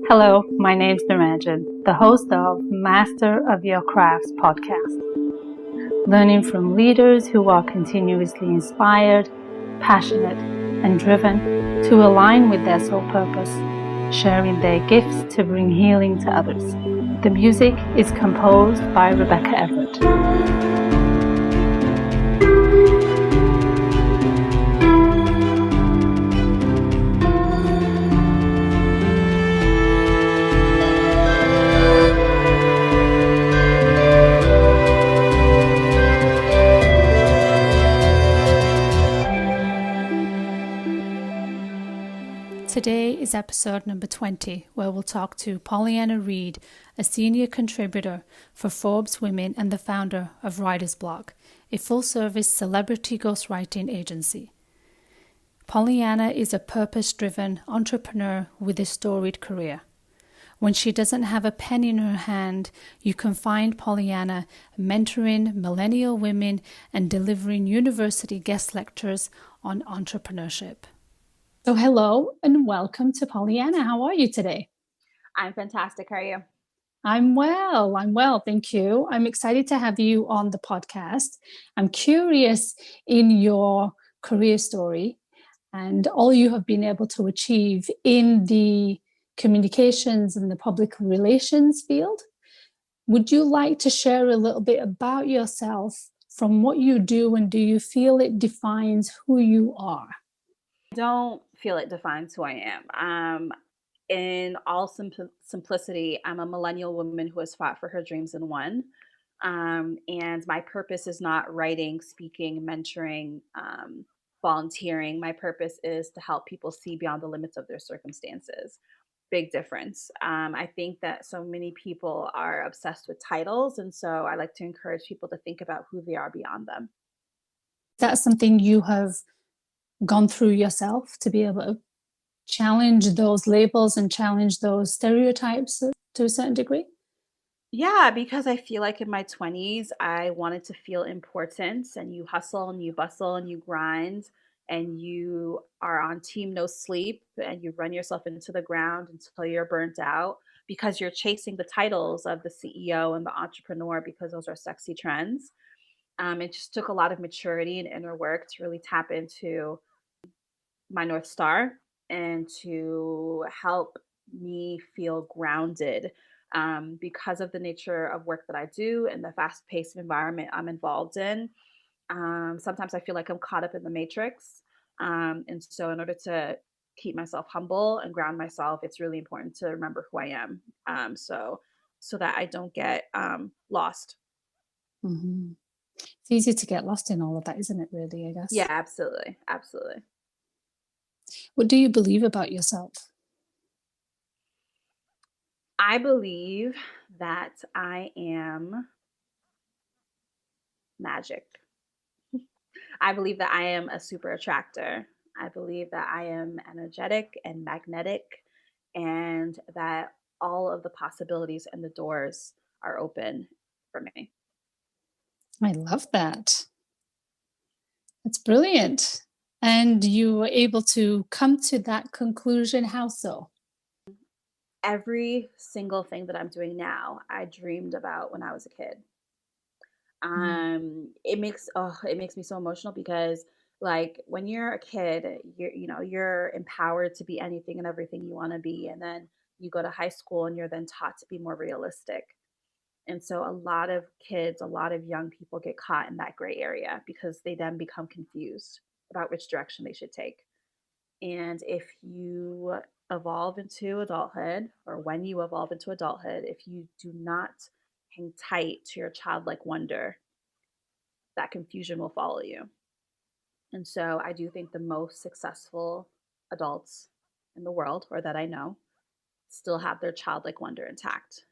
Hello, my name's Imagine, the host of Master of Your Crafts podcast. Learning from leaders who are continuously inspired, passionate, and driven to align with their soul purpose, sharing their gifts to bring healing to others. The music is composed by Rebecca Everett. Today is episode number 20, where we'll talk to Pauleanna Reid, a senior contributor for ForbesWomen and the founder of WritersBlok, a full-service celebrity ghostwriting agency. Pauleanna is a purpose-driven entrepreneur with a storied career. When she doesn't have a pen in her hand, you can find Pauleanna mentoring millennial women and delivering university guest lectures on entrepreneurship. So hello and welcome to Pauleanna. How are you today? I'm fantastic. How are you? I'm well. Thank you. I'm excited to have you on the podcast. I'm curious in your career story and all you have been able to achieve in the communications and the public relations field. Would you like to share a little bit about yourself from what you do, and do you feel it defines who you are? I don't feel it defines who I am. In all simplicity, I'm a millennial woman who has fought for her dreams and won. And my purpose is not writing, speaking, mentoring, volunteering. My purpose is to help people see beyond the limits of their circumstances. Big difference. I think that so many people are obsessed with titles. And so I like to encourage people to think about who they are beyond them. That's something you have gone through yourself, to be able to challenge those labels and challenge those stereotypes to a certain degree? Yeah, because I feel like in my 20s, I wanted to feel important, and you hustle and you bustle and you grind and you are on team no sleep and you run yourself into the ground until you're burnt out because you're chasing the titles of the CEO and the entrepreneur because those are sexy trends. It just took a lot of maturity and inner work to really tap into my North Star and to help me feel grounded because of the nature of work that I do and the fast paced environment I'm involved in. Sometimes I feel like I'm caught up in the matrix. And so, in order to keep myself humble and ground myself, it's really important to remember who I am, so that I don't get lost. Mm-hmm. It's easy to get lost in all of that, isn't it, really, I guess? Yeah, absolutely. Absolutely. What do you believe about yourself? I believe that I am magic. I believe that I am a super attractor. I believe that I am energetic and magnetic, and that all of the possibilities and the doors are open for me. I love that. That's brilliant. And you were able to come to that conclusion. How so? Every single thing that I'm doing now, I dreamed about when I was a kid. It makes me so emotional because, like, when you're a kid, you're empowered to be anything and everything you want to be, and then you go to high school and you're then taught to be more realistic. And so a lot of kids, a lot of young people get caught in that gray area because they then become confused about which direction they should take. And if you evolve into adulthood, or when you evolve into adulthood, if you do not hang tight to your childlike wonder, that confusion will follow you. And so I do think the most successful adults in the world, or that I know, still have their childlike wonder intact.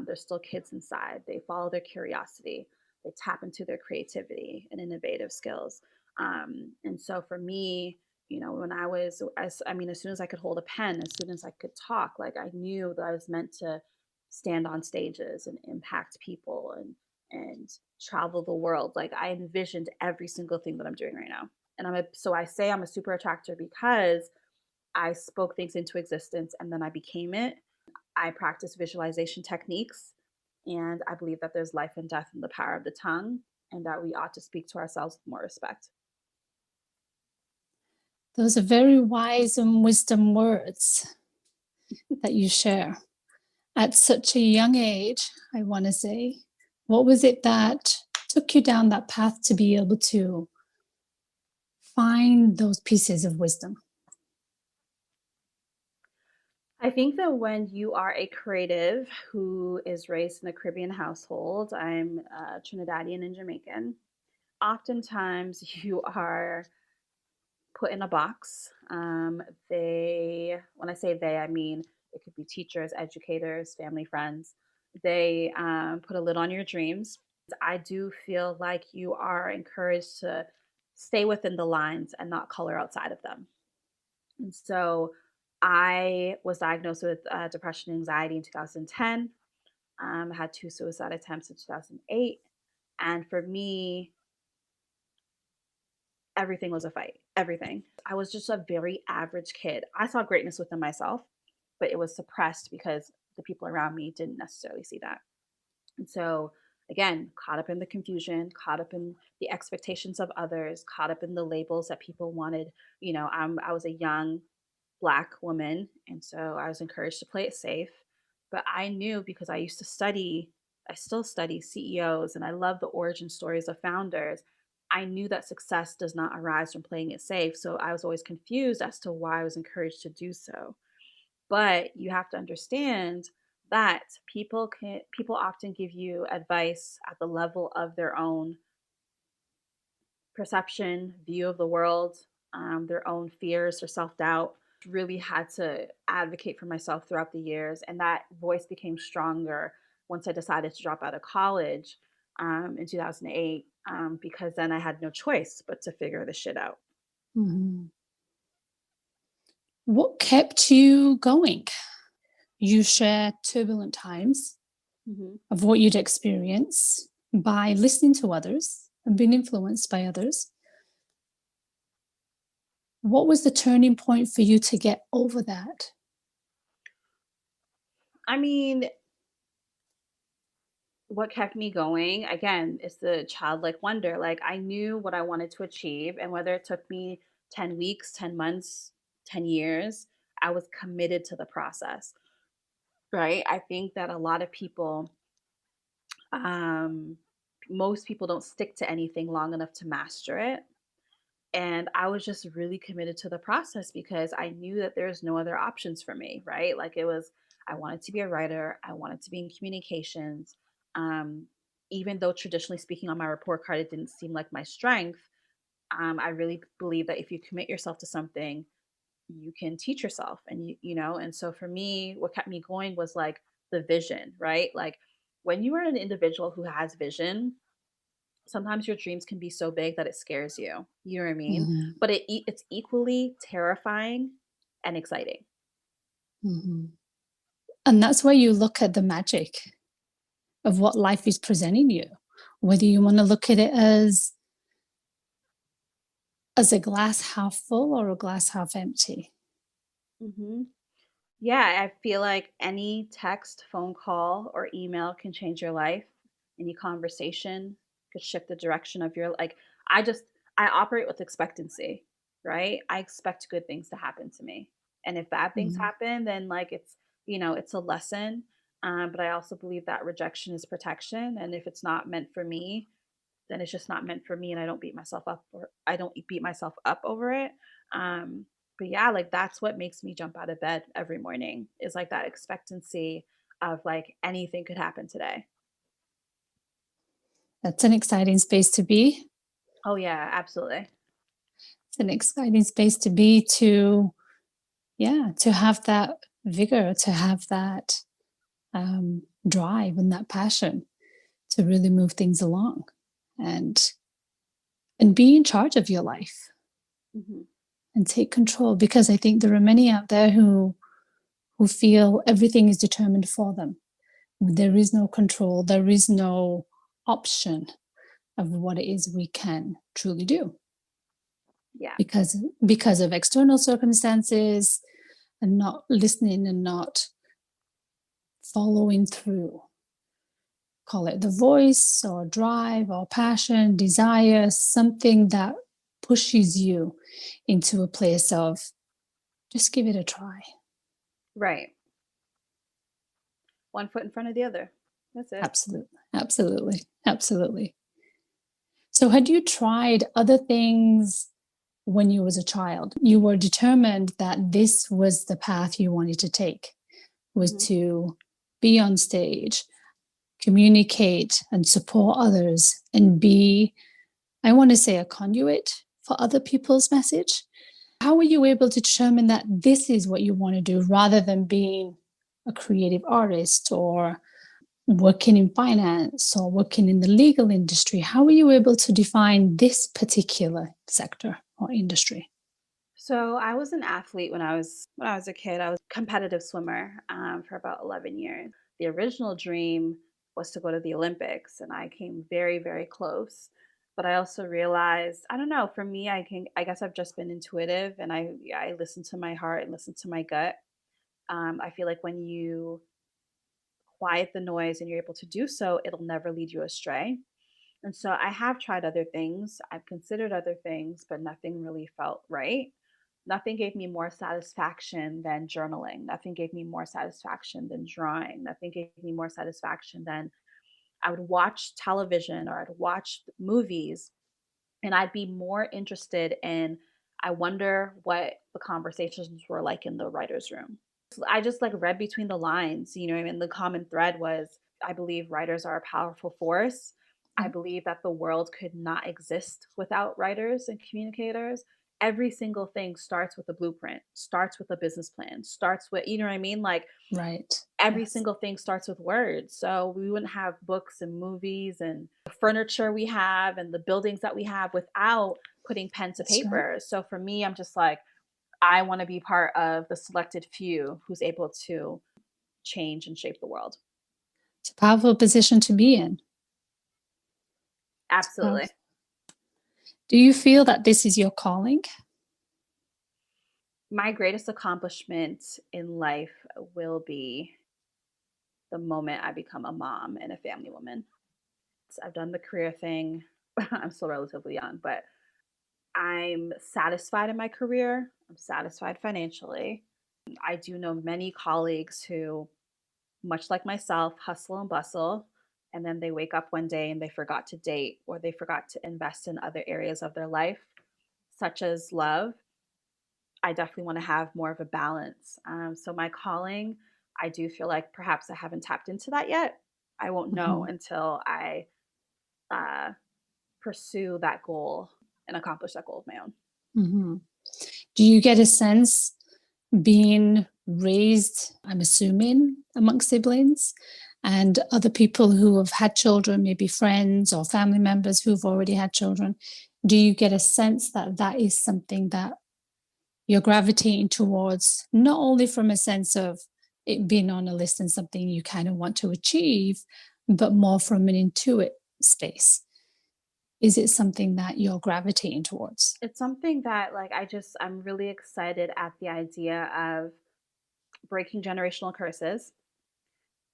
They're still kids inside. They follow their curiosity. They tap into their creativity and innovative skills. And so for me, when as soon as I could hold a pen, as soon as I could talk, like, I knew that I was meant to stand on stages and impact people and travel the world. Like, I envisioned every single thing that I'm doing right now. And so I say I'm a super attractor because I spoke things into existence and then I became it. I practice visualization techniques, and I believe that there's life and death in the power of the tongue, and that we ought to speak to ourselves with more respect. Those are very wise and wisdom words that you share at such a young age, I want to say. What was it that took you down that path to be able to find those pieces of wisdom? I think that when you are a creative who is raised in a Caribbean household, I'm Trinidadian and Jamaican, oftentimes you are put in a box. When I say they, I mean it could be teachers, educators, family, friends. They put a lid on your dreams. I do feel like you are encouraged to stay within the lines and not color outside of them. And so I was diagnosed with depression and anxiety in 2010. Had two suicide attempts in 2008. And for me, everything was a fight. Everything. I was just a very average kid. I saw greatness within myself, but it was suppressed because the people around me didn't necessarily see that. And so, again, caught up in the confusion, caught up in the expectations of others, caught up in the labels that people wanted. I was a young Black woman, and so I was encouraged to play it safe. But I knew, because I used to study, I still study CEOs, and I love the origin stories of founders. I knew that success does not arise from playing it safe. So I was always confused as to why I was encouraged to do so. But you have to understand that people often give you advice at the level of their own perception, view of the world, their own fears or self doubt. Really had to advocate for myself throughout the years, and that voice became stronger once I decided to drop out of college in 2008, because then I had no choice but to figure this shit out. Mhm. What kept you going? You share turbulent times Mm-hmm. of what you'd experience by listening to others and being influenced by others. What was the turning point for you to get over that? I mean, what kept me going again is the childlike wonder. Like, I knew what I wanted to achieve, and whether it took me 10 weeks, 10 months, 10 years, I was committed to the process. Right? I think that a lot of people, um most people don't stick to anything long enough to master it. And I was just really committed to the process because I knew that there's no other options for me, right? Like, I wanted to be a writer, I wanted to be in communications. Um, Even though traditionally speaking on my report card, it didn't seem like my strength, I really believe that if you commit yourself to something, you can teach yourself. And and so for me, what kept me going was like the vision, right? Like, when you are an individual who has vision, sometimes your dreams can be so big that it scares you. You know what I mean? Mhm. But it's equally terrifying and exciting. Mhm. And that's where you look at the magic of what life is presenting you, whether you want to look at it as a glass half full or a glass half empty. Hmm. Yeah, I feel like any text, phone call, or email can change your life. Any conversation could shift the direction of your like. I just I operate with expectancy, right? I expect good things to happen to me, and if bad things Mhm. happen, then like it's a lesson. But I also believe that rejection is protection, and if it's not meant for me, then it's just not meant for me, and I don't beat myself up over it. Um, but yeah, like that's what makes me jump out of bed every morning, is like that expectancy of like anything could happen today. That's an exciting space to be. Oh yeah, absolutely. It's an exciting space to be yeah, to have that vigor, to have that drive and that passion to really move things along and be in charge of your life Hmm. and take control, because I think there are many out there who feel everything is determined for them. There is no control, there is no option of what it is we can truly do Yeah. because of external circumstances and not listening and not following through. Call it the voice or drive or passion, desire, something that pushes you into a place of just give it a try. Right. One foot in front of the other. That's it. Absolutely. Absolutely. Absolutely. So had you tried other things when you was a child? You were determined that this was the path you wanted to take, was Hmm. to be on stage, communicate and support others and be, I want to say, a conduit for other people's message. How were you able to determine that this is what you want to do rather than being a creative artist or working in finance or working in the legal industry? How were you able to define this particular sector or industry? So I was an athlete when I was a kid. I was a competitive swimmer for about 11 years. The original dream was to go to the Olympics, and I came very, very close. But I also realized, I don't know, for me, I guess I've just been intuitive, and I listen to my heart and listen to my gut. I feel like when you quiet the noise and you're able to do so, it'll never lead you astray. And so I have tried other things. I've considered other things, but nothing really felt right. Nothing gave me more satisfaction than journaling. Nothing gave me more satisfaction than drawing. Nothing gave me more satisfaction than I would watch television or I'd watch movies and I'd be more interested in, I wonder what the conversations were like in the writer's room. I just like read between the lines, you know what I mean? The common thread was I believe writers are a powerful force. I Yeah, believe that the world could not exist without writers and communicators. Every single thing starts with a blueprint, starts with a business plan, starts with, you know what I mean? Like right. every Yes, single thing starts with words. So we wouldn't have books and movies and the furniture we have and the buildings that we have without putting pen to that's right. paper. So for me, I'm just like, I want to be part of the selected few who's able to change and shape the world. It's a powerful position to be in. It's Absolutely. powerful. Do you feel that this is your calling? My greatest accomplishment in life will be the moment I become a mom and a family woman. So I've done the career thing. I'm still relatively young, but I'm satisfied in my career. I'm satisfied financially. I do know many colleagues who, much like myself, hustle and bustle. And then they wake up one day and they forgot to date or they forgot to invest in other areas of their life, such as love. I definitely want to have more of a balance. So, my calling, I do feel like perhaps I haven't tapped into that yet. I won't know Mm-hmm. until I uh, pursue that goal and accomplish that goal of my own. Mm-hmm. Do you get a sense being raised, I'm assuming, amongst siblings and other people who have had children, maybe friends or family members who've already had children? Do you get a sense that that is something that you're gravitating towards, not only from a sense of it being on a list and something you kind of want to achieve, but more from an intuit space? Is it something that you're gravitating towards? It's something that, like, I'm really excited at the idea of breaking generational curses.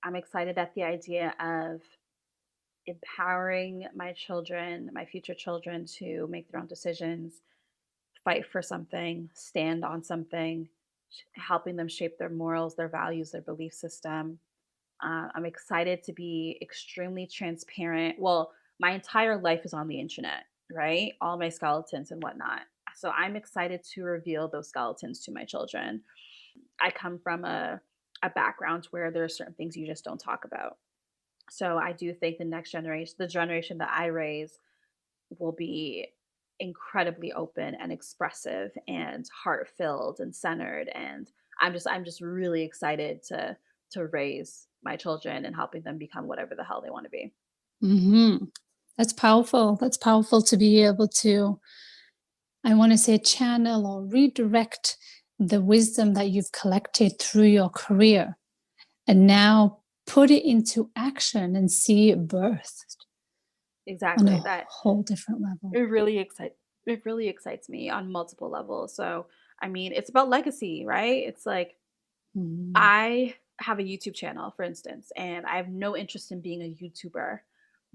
I'm excited at the idea of empowering my children, my future children, to make their own decisions, fight for something, stand on something, helping them shape their morals, their values, their belief system. I'm excited to be extremely transparent. Well, my entire life is on the internet, right? All my skeletons and whatnot. So I'm excited to reveal those skeletons to my children. I come from a background where there are certain things you just don't talk about. So I do think the next generation, the generation that I raise, will be incredibly open and expressive and heart filled and centered. And I'm just really excited to raise my children and helping them become whatever the hell they want to be. Mm-hmm. That's powerful. That's powerful to be able to, I want to say, channel or redirect the wisdom that you've collected through your career and now put it into action and see it birthed on a Exactly. That whole different level. it really excites it really excites me on multiple levels. So I mean, it's about legacy, right? It's like Mm, I have a YouTube channel, for instance, and I have no interest in being a YouTuber,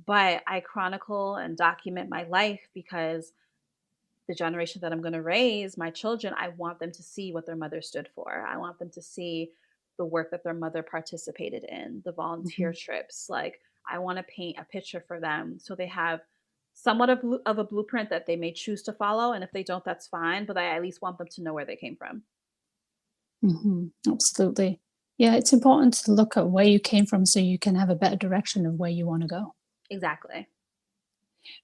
but I chronicle and document my life because the generation that I'm going to raise, my children, I want them to see what their mother stood for. I want them to see the work that their mother participated in, the volunteer Mhm. trips. Like, I want to paint a picture for them so they have somewhat of a blueprint that they may choose to follow. And if they don't, that's fine. But I at least want them to know where they came from. Absolutely. Yeah, it's important to look at where you came from so you can have a better direction of where you want to go. Exactly.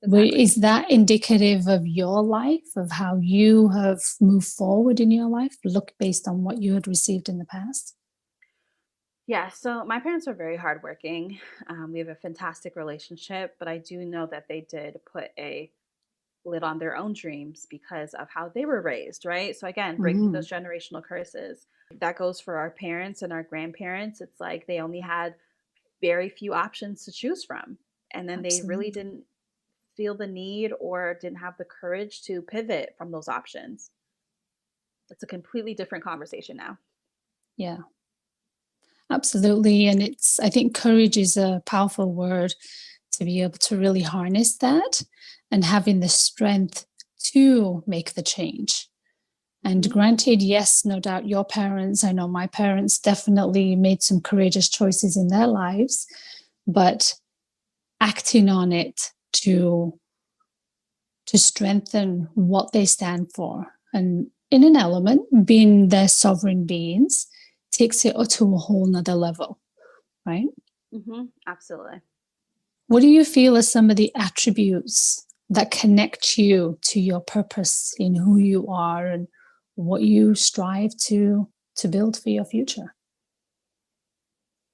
Exactly. Is that indicative of your life, of how you have moved forward in your life? Look based on what you had received in the past? Yeah, so my parents are very hardworking. We have a fantastic relationship, but I do know that they did put a lid on their own dreams because of how they were raised, right? So again, breaking Hmm. those generational curses. That goes for our parents and our grandparents. It's like they only had very few options to choose from. And then they really Absolutely. didn't feel the need or didn't have the courage to pivot from those options. It's a completely different conversation now. Yeah, absolutely. And I think courage is a powerful word to be able to really harness that and having the strength to make the change. And Hmm. granted, yes, no doubt your parents, I know my parents definitely made some courageous choices in their lives, but acting on it to strengthen what they stand for. And in an element, being their sovereign beings takes it to a whole nother level, right? Absolutely. What do you feel are some of the attributes that connect you to your purpose in who you are and what you strive to build for your future?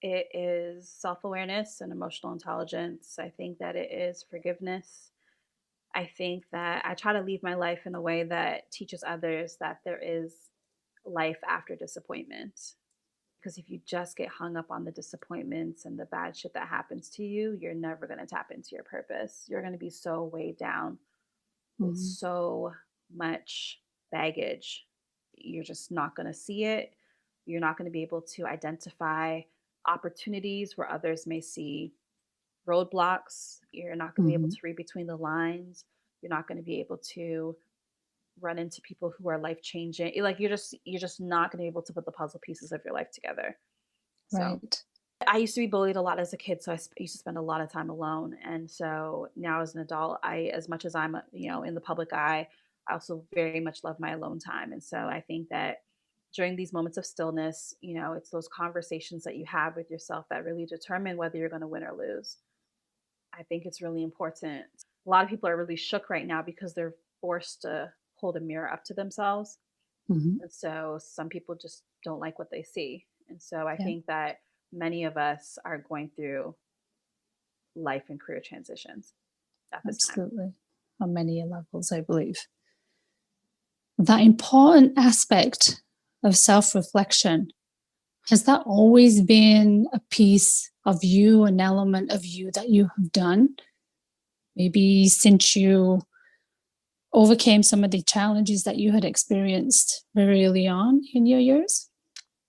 It is self awareness and emotional intelligence. I think that it is forgiveness. I think that I try to leave my life in a way that teaches others that there is life after disappointment. Because if you just get hung up on the disappointments and the bad shit that happens to you, you're never going to tap into your purpose. You're going to be so weighed down with Mhm. so much baggage. You're just not going to see it. You're not going to be able to identify opportunities where others may see roadblocks. You're not going to be able Mhm. to read between the lines. You're not going to be able to run into people who are life changing. Like you're just not going to be able to put the puzzle pieces of your life together. So Right. I used to be bullied a lot as a kid, so used to spend a lot of time alone. And so now as an adult, as much as I'm, in the public eye, I also very much love my alone time. And so I think that during these moments of stillness, it's those conversations that you have with yourself that really determine whether you're going to win or lose. I think it's really important. A lot of people are really shook right now because they're forced to hold a mirror up to themselves. Mhm. And so some people just don't like what they see. And so I Yeah, think that many of us are going through life and career transitions at this time. absolutely. On many levels, I believe. That important aspect of self reflection, has that always been a piece of you, an element of you that you have done? Maybe since you overcame some of the challenges that you had experienced very early on in your years?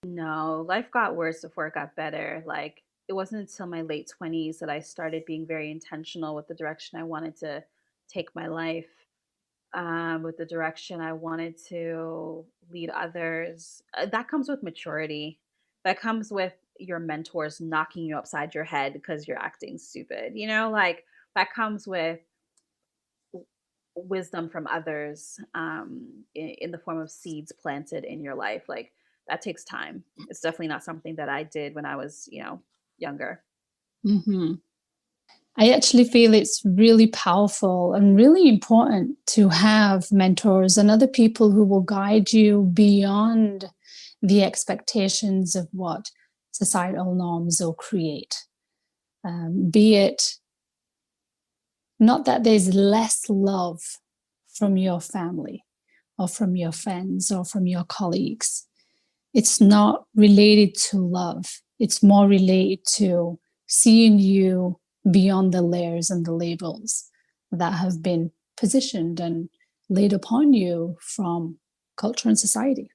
No, life got worse before it got better. Like it wasn't until my late 20s that I started being very intentional with the direction I wanted to take my life, with the direction I wanted to lead others. That comes with maturity. That comes with your mentors knocking you upside your head because you're acting stupid. Like that comes with wisdom from others, in the form of seeds planted in your life. Like that takes time. It's definitely not something that I did when I was, younger. Mhm. I actually feel it's really powerful and really important to have mentors and other people who will guide you beyond the expectations of what societal norms will create. Be it not that there's less love from your family or from your friends or from your colleagues. It's not related to love. It's more related to seeing you beyond the layers and the labels that have been positioned and laid upon you from culture and society.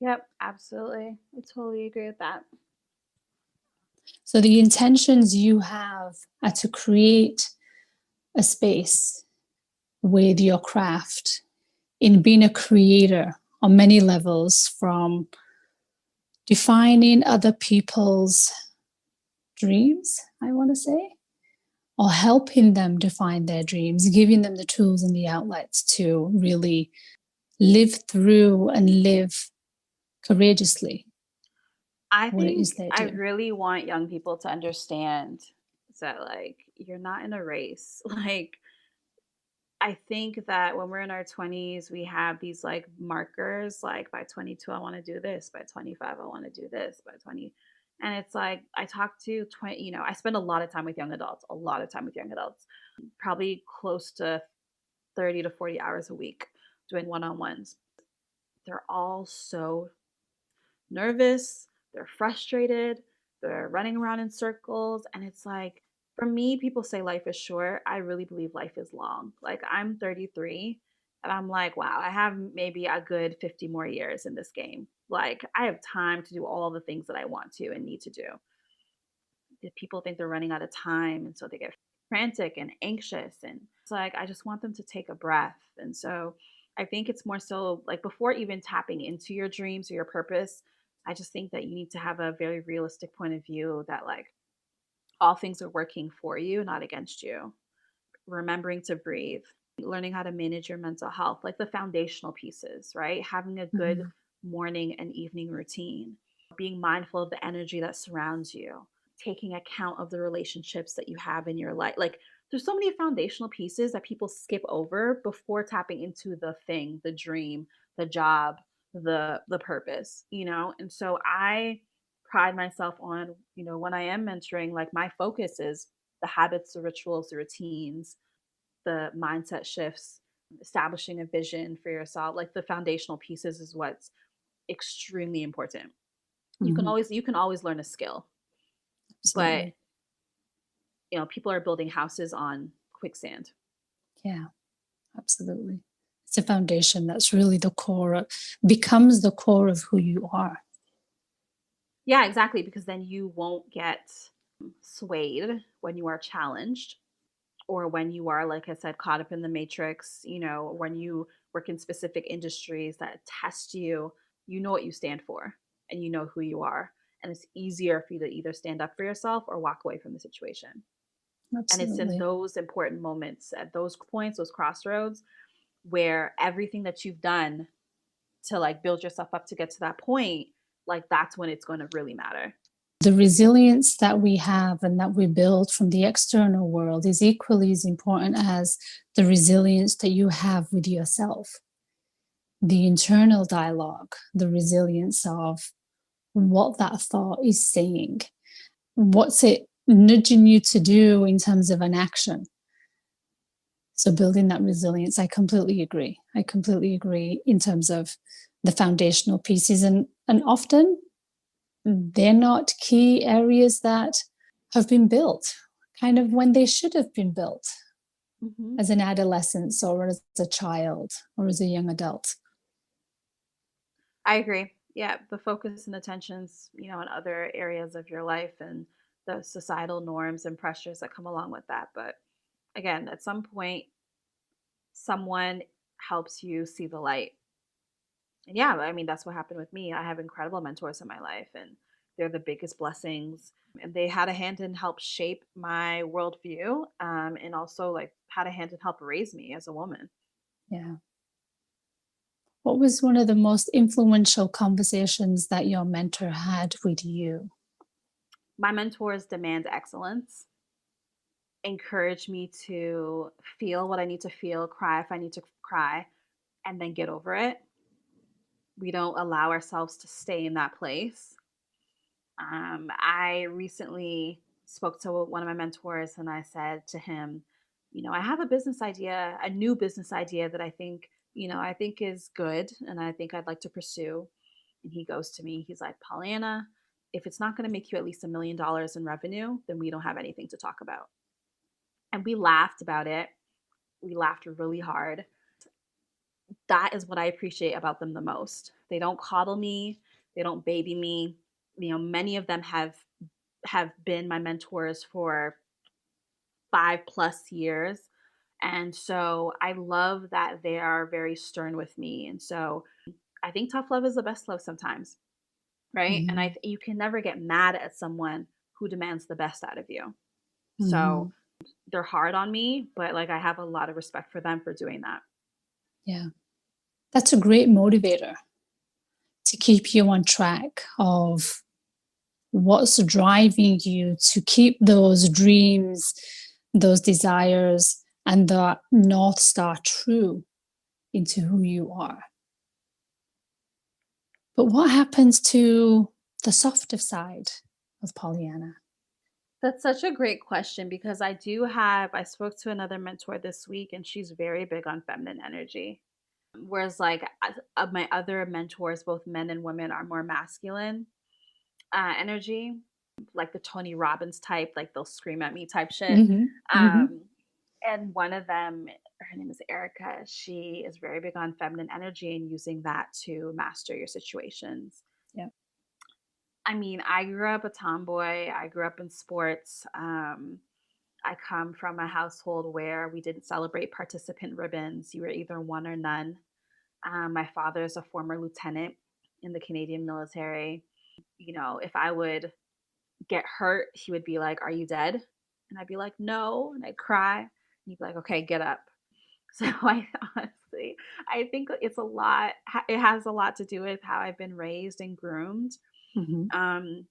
Yep, absolutely. I totally agree with that. So the intentions you have are to create a space with your craft in being a creator on many levels, from defining other people's dreams, I want to say, or helping them define their dreams, giving them the tools and the outlets to really live through and live courageously I what it is think they're I doing. really want young people to understand that, like, you're not in a race. Like, I think that when we're in our 20s, we have these like markers, like by 22, I want to do this. By 25, I want to do this. By 20. And it's like, I talk to 20, I spend a lot of time with young adults, a lot of time with young adults, probably close to 30 to 40 hours a week doing one on ones. They're all so nervous, they're frustrated, they're running around in circles. And it's like, for me, people say life is short. I really believe life is long. Like, I'm 33 and I'm like, wow, I have maybe a good 50 more years in this game. Like, I have time to do all the things that I want to and need to do. People think they're running out of time. And so they get frantic and anxious. And it's like, I just want them to take a breath. And so I think it's more so like before even tapping into your dreams or your purpose, I just think that you need to have a very realistic point of view that, like, all things are working for you, not against you. Remembering to breathe, learning how to manage your mental health, like the foundational pieces, right? Having a good Mhm. morning and evening routine, being mindful of the energy that surrounds you, taking account of the relationships that you have in your life. Like, there's so many foundational pieces that people skip over before tapping into the thing, the dream, the job, the purpose, And so I pride myself on, when I am mentoring, like, my focus is the habits, the rituals, the routines, the mindset shifts, establishing a vision for yourself. Like, the foundational pieces is what's extremely important. Mhm. You can always learn a skill, but Absolutely. people are building houses on quicksand. Yeah, absolutely. It's a foundation that's really the core of, becomes the core of who you are. Yeah, exactly, because then you won't get swayed when you are challenged, or when you are, like I said, caught up in the matrix. When you work in specific industries that test you, you know what you stand for and you know who you are. And it's easier for you to either stand up for yourself or walk away from the situation. And it's in Absolutely. those important moments, at those points, those crossroads, where everything that you've done to like build yourself up to get to that point, like, that's when it's going to really matter. The resilience that we have and that we build from the external world is equally as important as the resilience that you have with yourself. The internal dialogue, the resilience of what that thought is saying, what's it nudging you to do in terms of an action. So building that resilience, I completely agree. I completely agree in terms of the foundational pieces, and often they're not key areas that have been built kind of when they should have been built Hmm. as an adolescent or as a child or as a young adult. I agree. Yeah, the focus and attentions, in other areas of your life, and the societal norms and pressures that come along with that. But again, at some point, someone helps you see the light. And yeah, I mean, that's what happened with me. I have incredible mentors in my life, and they're the biggest blessings. And they had a hand in help shape my worldview, and also like had a hand in help raise me as a woman. Yeah. What was one of the most influential conversations that your mentor had with you? My mentors demand excellence, encourage me to feel what I need to feel, cry if I need to cry, and then get over it. We don't allow ourselves to stay in that place. I recently spoke to one of my mentors and I said to him, I have a business idea, a new business idea that I think is good and I think I'd like to pursue. And he goes to me, he's like, Pollyanna, if it's not going to make you at least $1 million in revenue, then we don't have anything to talk about. And we laughed about it. We laughed really hard. that is what I appreciate about them the most. They don't coddle me, they don't baby me. You know, many of them have been my mentors for 5 plus years. And so I love that they are very stern with me. And so I think tough love is the best love sometimes, right? And Hmm. you can never get mad at someone who demands the best out of you. So Hmm. they're hard on me, but like I have a lot of respect for them for doing that. Yeah, that's a great motivator to keep you on track of what's driving you to keep those dreams, those desires, and the North Star true into who you are. But what happens to the softer side of Pollyanna? That's such a great question because I spoke to another mentor this week and she's very big on feminine energy. Whereas, like, my other mentors, both men and women, are more masculine energy, like the Tony Robbins type, like they'll scream at me type shit. Hmm. Hmm. Um, and one of them, her name is Erica, she is very big on feminine energy and using that to master your situations. Yeah. I mean, I grew up a tomboy. I grew up in sports. I come from a household where we didn't celebrate participant ribbons. You were either one or none. My father is a former lieutenant in the Canadian military. You know, if I would get hurt, he would be like, "Are you dead?" And I'd be like, "No." And I'd cry. And he'd be like, "Okay, get up." So I honestly, I think it's a lot. It has a lot to do with how I've been raised and groomed. Hmm. Um,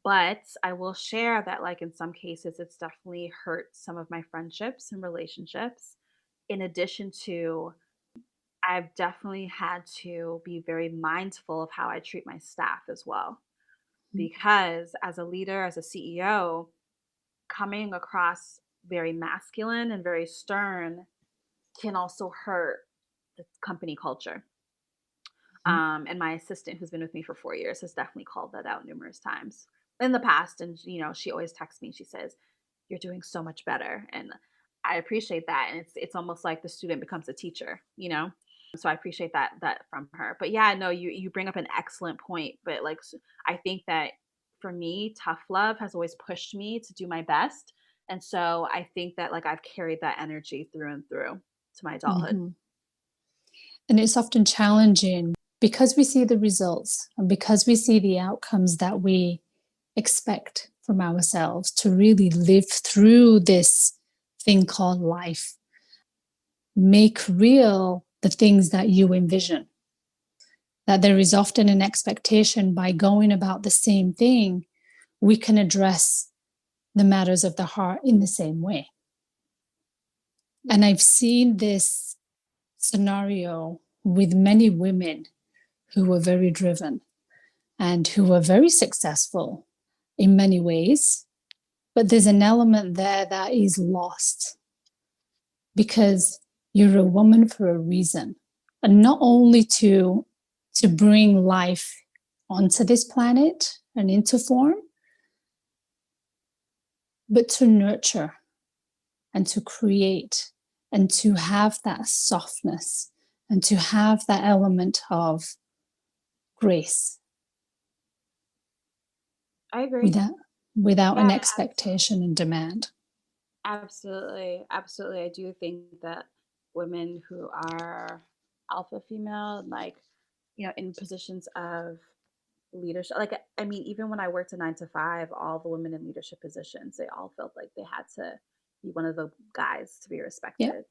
but I will share that, like, in some cases, it's definitely hurt some of my friendships and relationships. In addition to, I've definitely had to be very mindful of how I treat my staff as well. Because as a leader, as a CEO, coming across very masculine and very stern can also hurt the company culture. And my assistant, who's been with me for 4 years, has definitely called that out numerous times in the past. And, you know, she always texts me. She says, "You're doing so much better." And I appreciate that. And it's almost like the student becomes a teacher, you know? So I appreciate that from her. But yeah, no, you bring up an excellent point. But like, I think that for me, tough love has always pushed me to do my best. And so I think that like I've carried that energy through and through to my adulthood. Hmm. And it's often challenging because we see the results and because we see the outcomes that we expect from ourselves to really live through this thing called life, make real the things that you envision. That there is often an expectation by going about the same thing, we can address the matters of the heart in the same way. And I've seen this scenario with many women who were very driven and who were very successful in many ways. But there's an element there that is lost because you're a woman for a reason. And not only to bring life onto this planet and into form, but to nurture and to create and to have that softness and to have that element of grace I agree. without without an Yeah, expectation and demand. absolutely. Absolutely. I do think that women who are alpha female, like, you know, in positions of leadership, like, I mean, even when I worked a 9 to 5, all the women in leadership positions, they all felt like they had to be one of the guys to be Yeah. respected.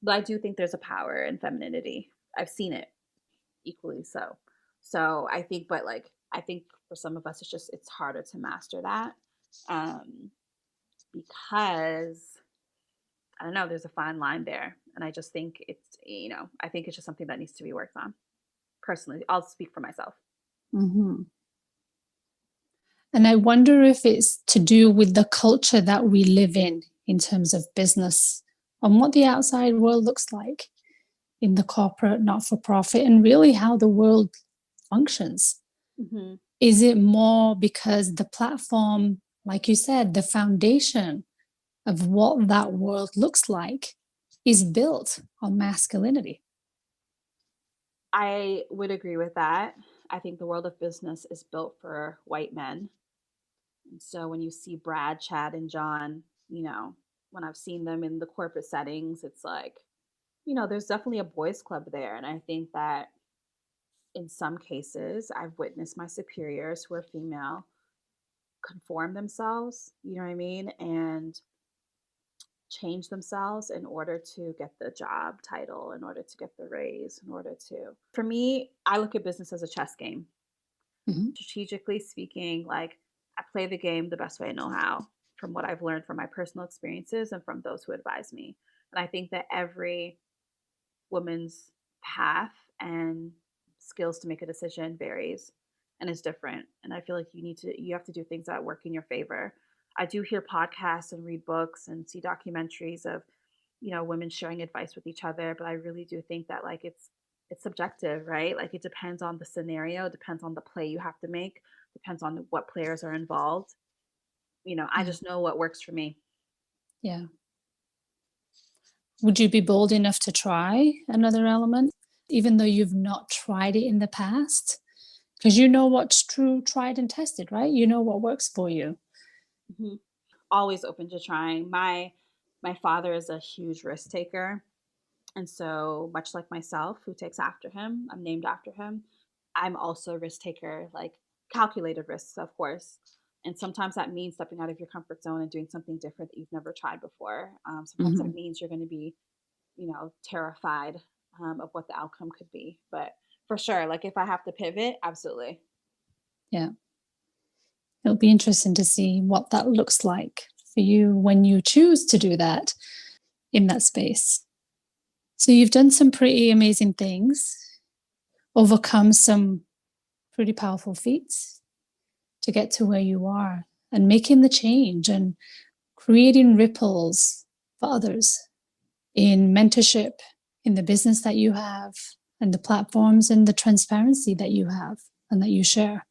But I do think there's a power in femininity. I've seen it equally so. So I think, but like, I think for some of us, it's harder to master that. Um, because I don't know, there's a fine line there. And I just think it's, you know, I think it's just something that needs to be worked on. Personally, I'll speak for myself. Mm-hmm. And I wonder if it's to do with the culture that we live in terms of business, and what the outside world looks like in the corporate, not for profit, and really how the world functions. Hmm. Is it more because the platform, like you said, the foundation of what that world looks like is built on masculinity? I would agree with that. I think the world of business is built for white men. And so when you see Brad, Chad, and John, when I've seen them in the corporate settings, it's like, there's definitely a boys' club there. And I think that in some cases, I've witnessed my superiors who are female conform themselves, you know what I mean? And change themselves in order to get the job title, in order to get the raise, in order to. For me, I look at business as a chess game. Mm-hmm. Strategically speaking, like I play the game the best way I know how from what I've learned from my personal experiences and from those who advise me. And I think that every woman's path and skills to make a decision varies and is different. And I feel like you have to do things that work in your favor. I do hear podcasts and read books and see documentaries of, women sharing advice with each other, but I really do think that like it's subjective, right? Like it depends on the scenario, depends on the play you have to make, depends on what players are involved. I Yeah. just know what works for me. Yeah. Would you be bold enough to try another element, even though you've not tried it in the past? Because you know what's true, tried and tested, right? You know what works for you. Mhm. Always open to trying. My father is a huge risk taker. And so, much like myself, who takes after him, I'm named after him. I'm also a risk taker, like calculated risks, of course. And sometimes that means stepping out of your comfort zone and doing something different that you've never tried before. Sometimes Mm-hmm. that means you're going to be, terrified of what the outcome could be. But for sure, like if I have to pivot, absolutely. Yeah. It'll be interesting to see what that looks like for you when you choose to do that in that space. So you've done some pretty amazing things, overcome some pretty powerful feats to get to where you are and making the change and creating ripples for others in mentorship, in the business that you have, and the platforms and the transparency that you have and that you share.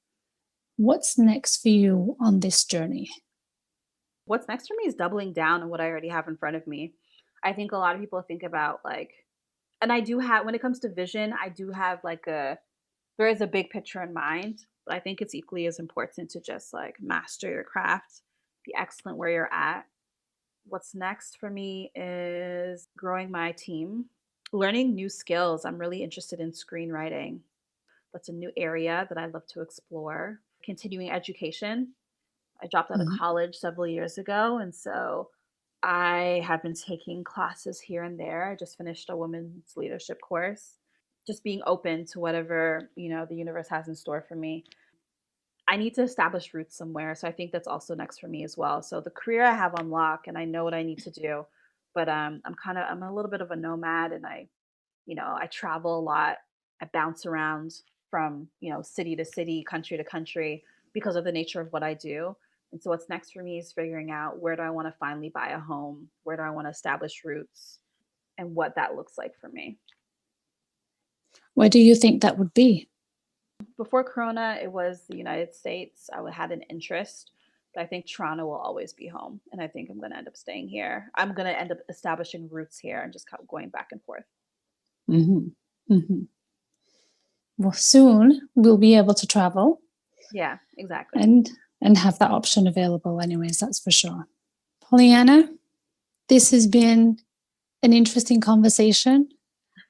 What's next for you on this journey? What's next for me is doubling down on what I already have in front of me. I think a lot of people think about like, and I do have, when it comes to vision, I do have like there is a big picture in mind, but I think it's equally as important to just like master your craft, be excellent where you're at. What's next for me is growing my team, learning new skills. I'm really interested in screenwriting. That's a new area that I'd love to explore. Continuing education. I dropped out of Mm-hmm. college several years ago, and so I have been taking classes here and there. I just finished a women's leadership course. Just being open to whatever, the universe has in store for me. I need to establish roots somewhere. So I think that's also next for me as well. So the career I have on lock and I know what I need to do, but I'm a little bit of a nomad and I travel a lot. I bounce around from, city to city, country to country because of the nature of what I do. And so what's next for me is figuring out where do I want to finally buy a home? Where do I want to establish roots and what that looks like for me. Where do you think that would be? Before Corona, it was the United States. Had an interest, but I think Toronto will always be home. And I think I'm going to end up staying here. I'm going to end up establishing roots here and just going back and forth. Mm-hmm. Mm-hmm. Well, soon we'll be able to travel. Yeah, exactly. And have that option available anyways, that's for sure. Pauleanna, this has been an interesting conversation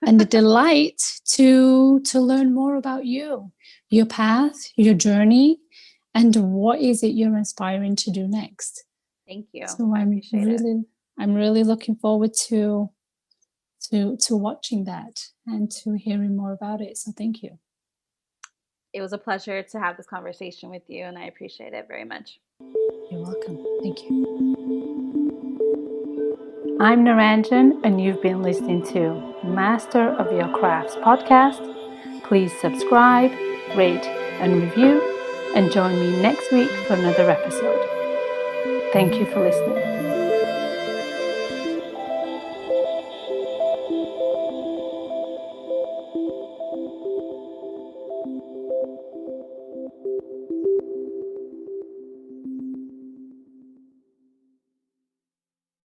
and a delight to learn more about you, your path, your journey, and what is it you're inspiring to do next. Thank you. So I appreciate it. I'm really looking forward to watching that and to hearing more about it. So thank you. It was a pleasure to have this conversation with you, and I appreciate it very much. You're welcome. Thank you. I'm Naranjan, and you've been listening to Master of Your Crafts podcast. Please subscribe, rate, and review, and join me next week for another episode. Thank you for listening.